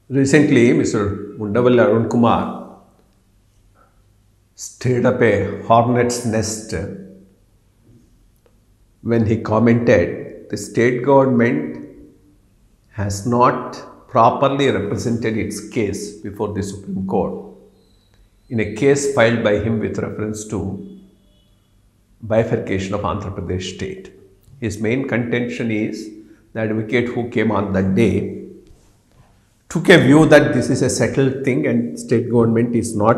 Recently, Mr. Vundavalli Arun Kumar stirred up a hornet's nest when he commented the state government has not properly represented its case before the Supreme Court in a case filed by him with reference to bifurcation of Andhra Pradesh state. His main contention is the advocate who came on that day took a view that this is a settled thing and state government is not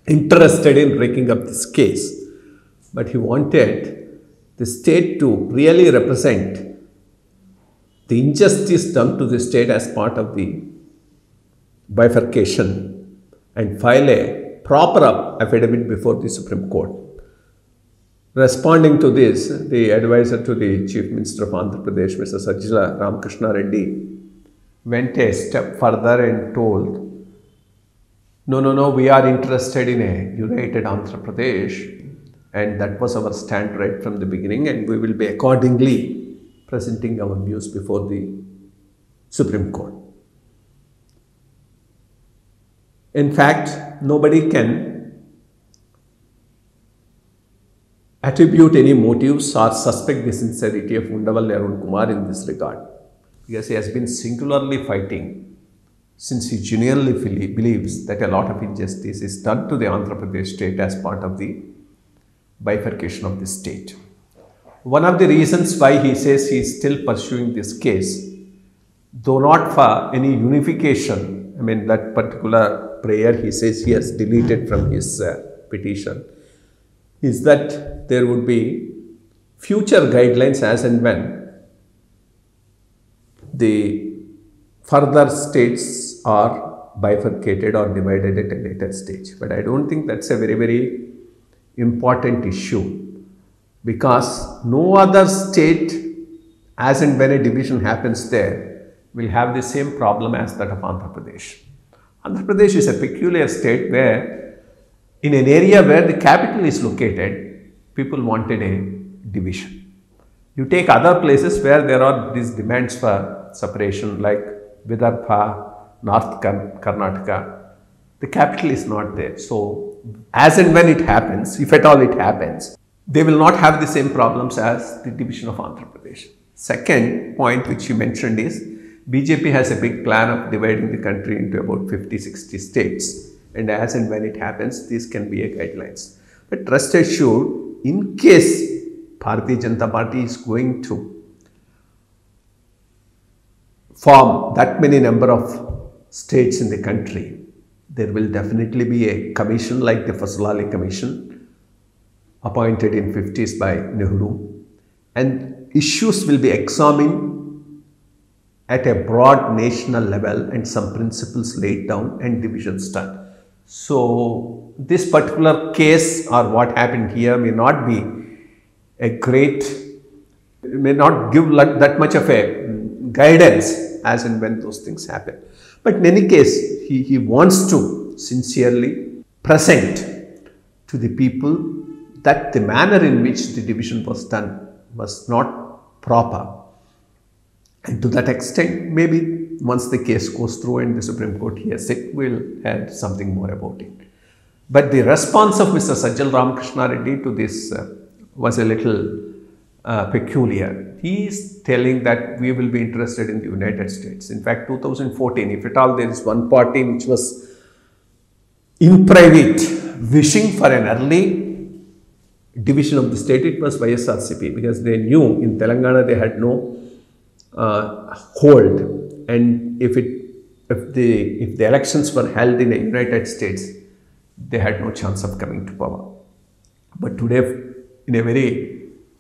interested in breaking up this case. But he wanted the state to really represent the injustice done to the state as part of the bifurcation and file a proper affidavit before the Supreme Court. Responding to this, the advisor to the Chief Minister of Andhra Pradesh, Mr. Sajjala, Ramakrishna Reddy, went a step further and told, no, we are interested in a united Andhra Pradesh, and that was our stand right from the beginning, and we will be accordingly presenting our views before the Supreme Court. In fact, nobody can attribute any motives or suspect the sincerity of Vundavalli Arun Kumar in this regard, because he has been singularly fighting since he genuinely believes that a lot of injustice is done to the Andhra Pradesh state as part of the bifurcation of the state. One of the reasons why he says he is still pursuing this case, though not for any unification, that particular prayer he says he has deleted from his petition, is that there would be future guidelines as and when the further states are bifurcated or divided at a later stage. But I don't think that's a very, very important issue, because no other state, as and when a division happens there, will have the same problem as that of Andhra Pradesh. Andhra Pradesh is a peculiar state where, in an area where the capital is located, people wanted a division. You take other places where there are these demands for separation, like Vidarbha, North Karnataka, the capital is not there. So, as and when it happens, if at all it happens, they will not have the same problems as the division of Andhra Pradesh. Second point which you mentioned is, BJP has a big plan of dividing the country into about 50-60 states, and as and when it happens, these can be a guidelines. But rest assured, in case Bharatiya Janata Party is going to form that many number of states in the country, there will definitely be a commission like the Fasalali Commission appointed in 50s by Nehru, and issues will be examined at a broad national level and some principles laid down and divisions done. So this particular case or what happened here may not be a great, may not give that much of a guidance as and when those things happen. But in any case, he wants to sincerely present to the people that the manner in which the division was done was not proper. And to that extent, maybe once the case goes through and the Supreme Court hears it, we'll add something more about it. But the response of Mr. Sajjala Ramakrishna Reddy to this was a little peculiar. He is telling that we will be interested in the United States. In fact, 2014, if at all there is one party which was in private wishing for an early division of the state, it was YSRCP, because they knew in Telangana they had no hold, and if the elections were held in the United States, they had no chance of coming to power. But today, in a very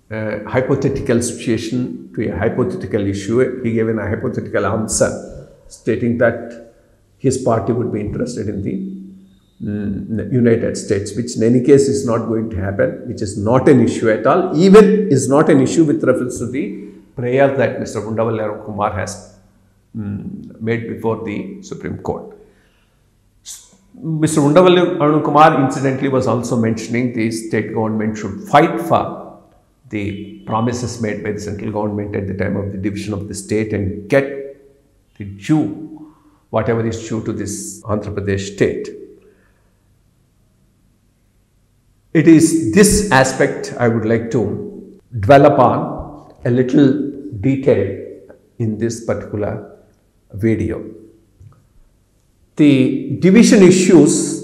hypothetical situation to a hypothetical issue, he gave a hypothetical answer stating that his party would be interested in the United States, which in any case is not going to happen, which is not an issue at all, even is not an issue with reference to the prayer that Mr. Vundavalli Arun Kumar has made before the Supreme Court. Mr. Vundavalli Arun Kumar incidentally was also mentioning the state government should fight for the promises made by the central government at the time of the division of the state and get the due whatever is due to this Andhra Pradesh state. It is this aspect I would like to dwell upon a little detail in this particular video. The division issues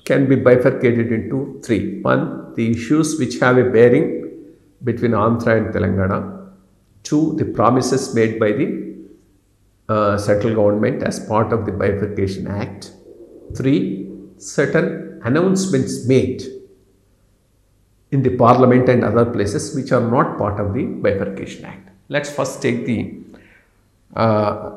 can be bifurcated into three. One, the issues which have a bearing between Andhra and Telangana. Two, the promises made by the central government as part of the Bifurcation Act. Three, certain announcements made in the Parliament and other places which are not part of the Bifurcation Act. Let's first take the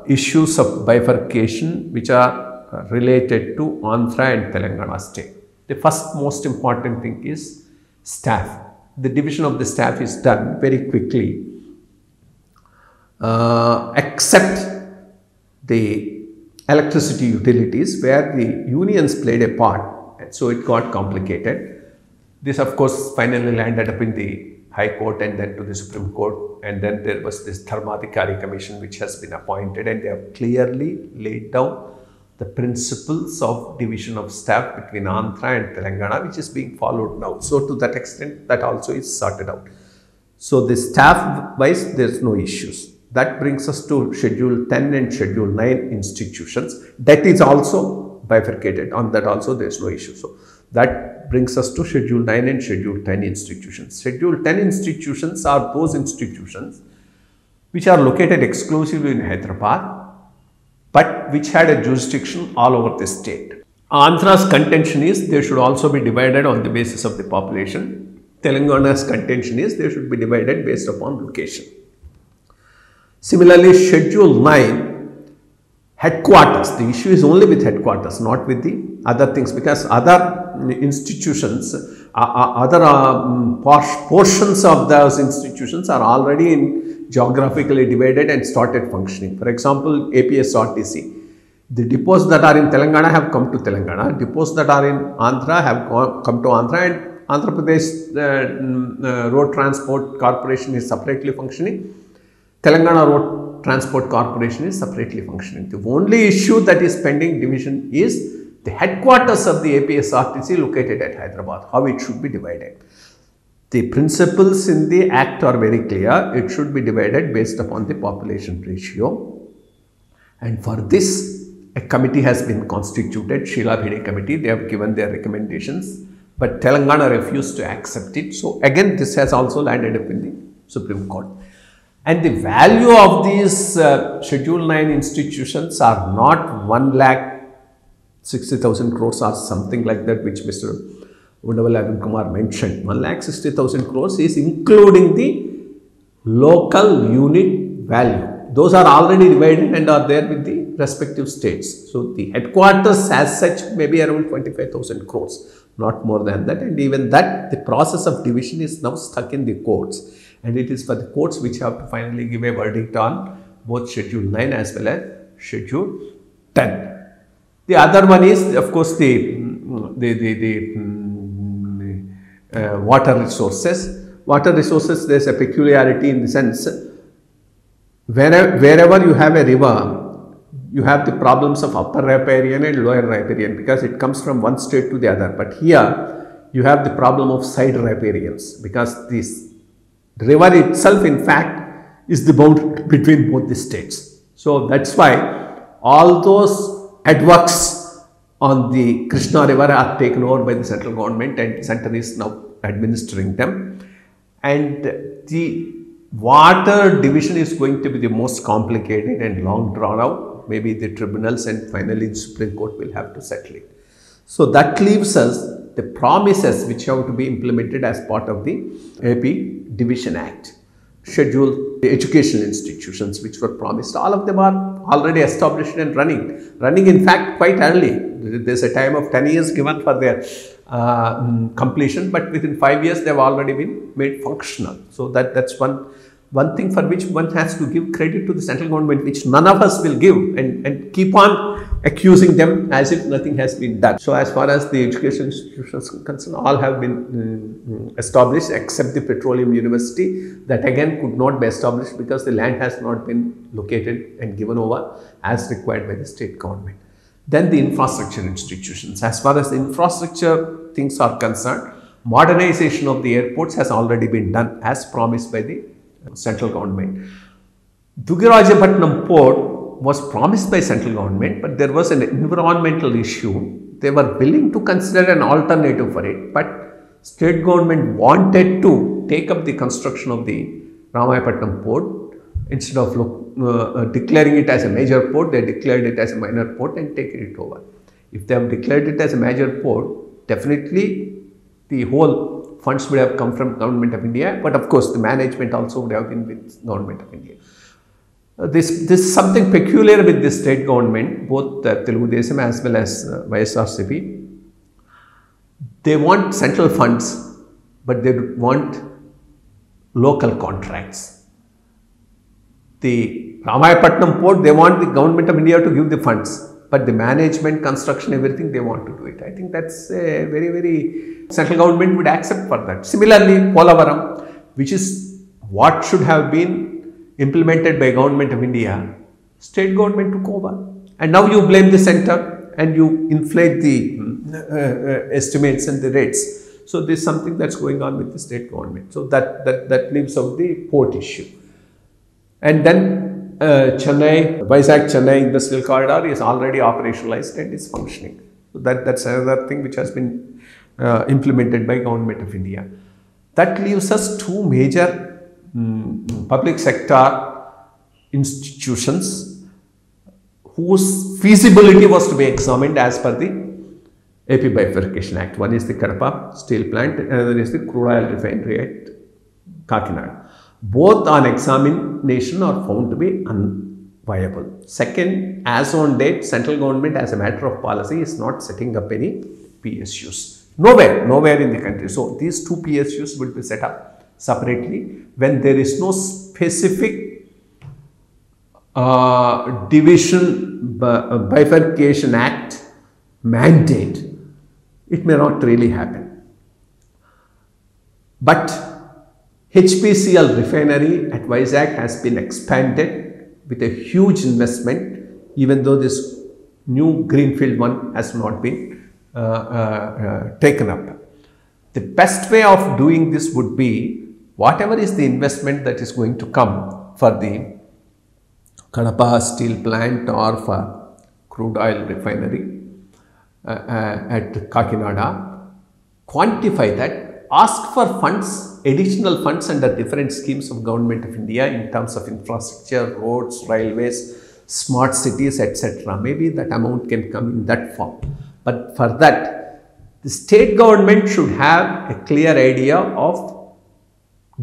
issues of bifurcation which are related to Andhra and Telangana state. The first most important thing is staff. The division of the staff is done very quickly, except the electricity utilities where the unions played a part, so it got complicated. This of course finally landed up in the High Court and then to the Supreme Court, and then there was this Dharmadhikari Commission which has been appointed, and they have clearly laid down the principles of division of staff between Andhra and Telangana, which is being followed now. So to that extent, that also is sorted out. So the staff wise, there is no issues. That brings us to Schedule 10 and Schedule 9 institutions. That is also bifurcated. On that also there is no issue. So that brings us to Schedule 9 and Schedule 10 institutions. Schedule 10 institutions are those institutions which are located exclusively in Hyderabad, but which had a jurisdiction all over the state. Andhra's contention is they should also be divided on the basis of the population. Telangana's contention is they should be divided based upon location. Similarly, Schedule 9, headquarters. The issue is only with headquarters, not with the other things, because other institutions, portions of those institutions are already geographically divided and started functioning. For example, APSRTC. The depots that are in Telangana have come to Telangana. Depots that are in Andhra have come to Andhra, and Andhra Pradesh Road Transport Corporation is separately functioning. Telangana Road Transport Corporation is separately functioning. The only issue that is pending division is the headquarters of the APSRTC located at Hyderabad, how it should be divided. The principles in the Act are very clear. It should be divided based upon the population ratio. And for this, a committee has been constituted, Sheila Bhede Committee. They have given their recommendations, but Telangana refused to accept it. So again, this has also landed up in the Supreme Court. And the value of these Schedule 9 institutions are not 1,60,000 crores or something like that, which Mr. Vundavalli and Kumar mentioned. 1,60,000 crores is including the local unit value. Those are already divided and are there with the respective states. So the headquarters as such may be around 25,000 crores, not more than that. And even that, the process of division is now stuck in the courts. And it is for the courts which have to finally give a verdict on both Schedule 9 as well as Schedule 10. The other one is, of course, the water resources. Water resources, there is a peculiarity in the sense, wherever you have a river, you have the problems of upper riparian and lower riparian because it comes from one state to the other. But here, you have the problem of side riparians because this river itself, in fact, is the boundary between both the states. So that's why all those headworks on the Krishna River are taken over by the central government, and center is now administering them. And the water division is going to be the most complicated and long drawn out. Maybe the tribunals and finally the Supreme Court will have to settle it. So that leaves us the promises which have to be implemented as part of the AP Division Act. Schedule the educational institutions which were promised. All of them are already established and running. Running in fact quite early. There is a time of 10 years given for their completion, but within 5 years they have already been made functional. So that's one thing for which one has to give credit to the central government, which none of us will give, and keep on accusing them as if nothing has been done. So as far as the education institutions are concerned, all have been established except the Petroleum University, that again could not be established because the land has not been located and given over as required by the state government. Then the infrastructure institutions. As far as the infrastructure things are concerned, modernization of the airports has already been done as promised by the central government. Dugirajapatnam port was promised by central government, but there was an environmental issue. They were willing to consider an alternative for it, but state government wanted to take up the construction of the Ramayapatnam port. Instead of declaring it as a major port, they declared it as a minor port and taken it over. If they have declared it as a major port, definitely the whole funds would have come from Government of India, but of course the management also would have been with Government of India. This is something peculiar with the state government, both Telugu Desam as well as YSRCP. They want central funds, but they want local contracts. The Ramayapatnam port, they want the Government of India to give the funds, but the management, construction, everything, they want to do it. I think that's a very central government would accept for that. Similarly, Polavaram, which is what should have been implemented by Government of India, state government took over. And now you blame the center and you inflate the estimates and the rates. So this is something that's going on with the state government. So that leaves out the port issue. And then Vizag-Chennai Industrial Corridor is already operationalized and is functioning. So that's another thing which has been implemented by Government of India. That leaves us two major public sector institutions whose feasibility was to be examined as per the AP Bifurcation Act. One is the Kadapa steel plant and another is the crude oil refinery at Kakinada. Both on examination are found to be unviable. Second, as on date, central government as a matter of policy is not setting up any PSUs. Nowhere in the country. So these two PSUs will be set up separately when there is no specific bifurcation act mandate. It may not really happen. But HPCL refinery at Vizag has been expanded with a huge investment, even though this new greenfield one has not been taken up. The best way of doing this would be whatever is the investment that is going to come for the Kadapa steel plant or for crude oil refinery at Kakinada, quantify that, ask for funds, additional funds under different schemes of Government of India in terms of infrastructure, roads, railways, smart cities, etc. Maybe that amount can come in that form. But for that, the state government should have a clear idea of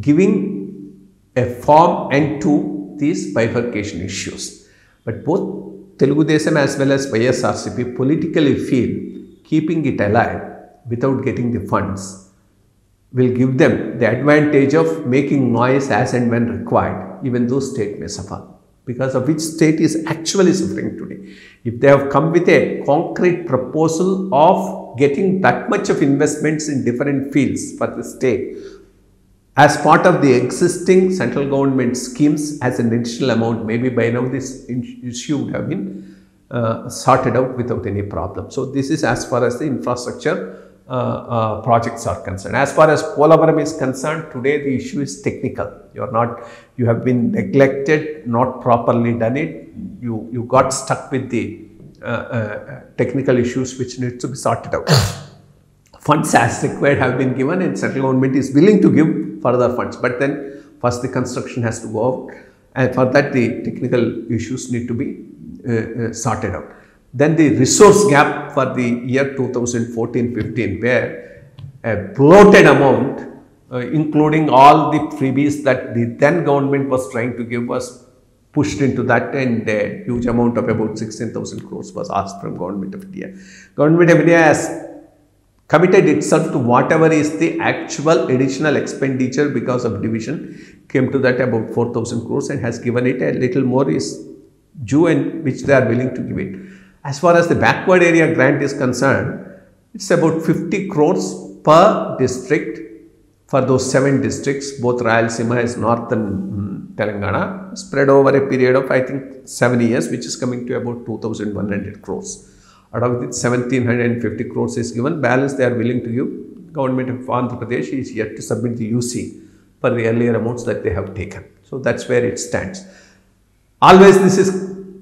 giving a form end to these bifurcation issues. But both Telugu Desam as well as YSRCP politically feel keeping it alive without getting the funds will give them the advantage of making noise as and when required, even though state may suffer, because of which state is actually suffering today. If they have come with a concrete proposal of getting that much of investments in different fields for the state, as part of the existing central government schemes as an additional amount, maybe by now this issue would have been sorted out without any problem. So this is as far as the infrastructure projects are concerned. As far as Polavaram is concerned, today the issue is technical. You have been neglected, not properly done it. You got stuck with the technical issues which need to be sorted out. Funds as required have been given and central government is willing to give further funds. But then first the construction has to go out, and for that the technical issues need to be sorted out. Then the resource gap for the year 2014-15, where a bloated amount, including all the freebies that the then government was trying to give, was pushed into that, and a huge amount of about 16,000 crores was asked from Government of India. Government of India has committed itself to whatever is the actual additional expenditure because of division, came to that about 4,000 crores and has given it. A little more is due and which they are willing to give it. As far as the backward area grant is concerned, it's about 50 crores per district for those 7 districts, both Rayalaseema as northern Telangana, spread over a period of I think 7 years, which is coming to about 2,100 crores. Out of it, 1,750 crores is given. Balance they are willing to give. Government of Andhra Pradesh is yet to submit the UC for the earlier amounts that they have taken. So that's where it stands. Always this is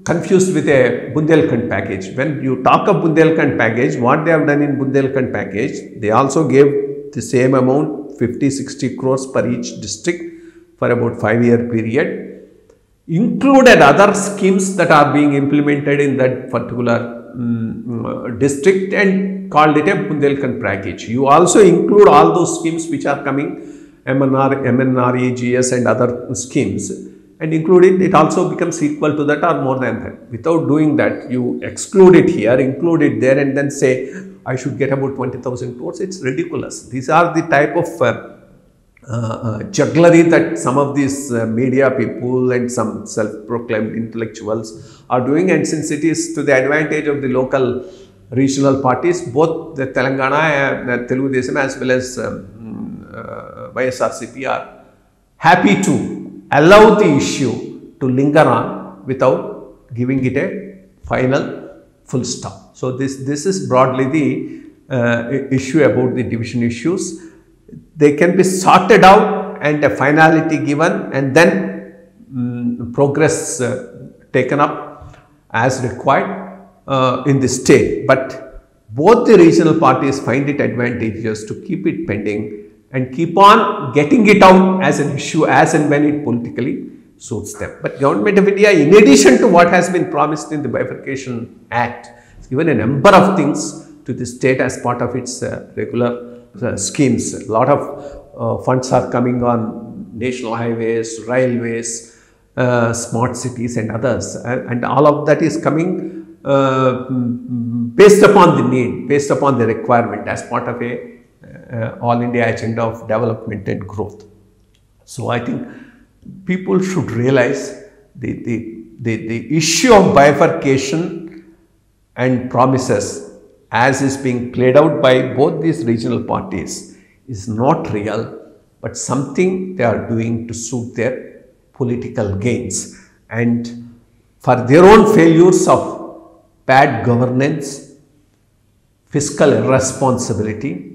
confused with a Bundelkhand package. When you talk of Bundelkhand package, what they have done in Bundelkhand package, they also gave the same amount, 50-60 crores per each district for about 5-year period, included other schemes that are being implemented in that particular district and called it a Bundelkhand package. You also include all those schemes which are coming, MNREGS and other schemes, and include it, it also becomes equal to that or more than that. Without doing that, you exclude it here, include it there, and then say, I should get about 20,000 crores. It's ridiculous. These are the type of jugglery that some of these media people and some self-proclaimed intellectuals are doing. And since it is to the advantage of the local regional parties, both the Telangana and Telugu Desam as well as YSRCP are happy to allow the issue to linger on without giving it a final full stop. So this is broadly the issue about the division issues. They can be sorted out and a finality given, and then progress taken up as required in the state. But both the regional parties find it advantageous to keep it pending and keep on getting it out as an issue as and when it politically suits them. But Government of India, in addition to what has been promised in the Bifurcation Act, has given a number of things to the state as part of its regular schemes. A lot of funds are coming on national highways, railways, smart cities and others, and all of that is coming based upon the need, based upon the requirement as part of a all India agenda of development and growth. So I think people should realize the issue of bifurcation and promises as is being played out by both these regional parties is not real, but something they are doing to suit their political gains and for their own failures of bad governance, fiscal irresponsibility.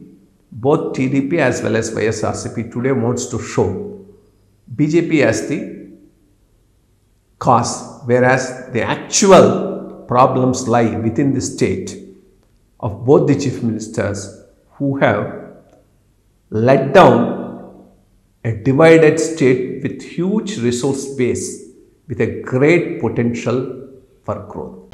Both TDP as well as YSRCP today wants to show BJP as the cause, whereas the actual problems lie within the state of both the chief ministers who have let down a divided state with huge resource base with a great potential for growth.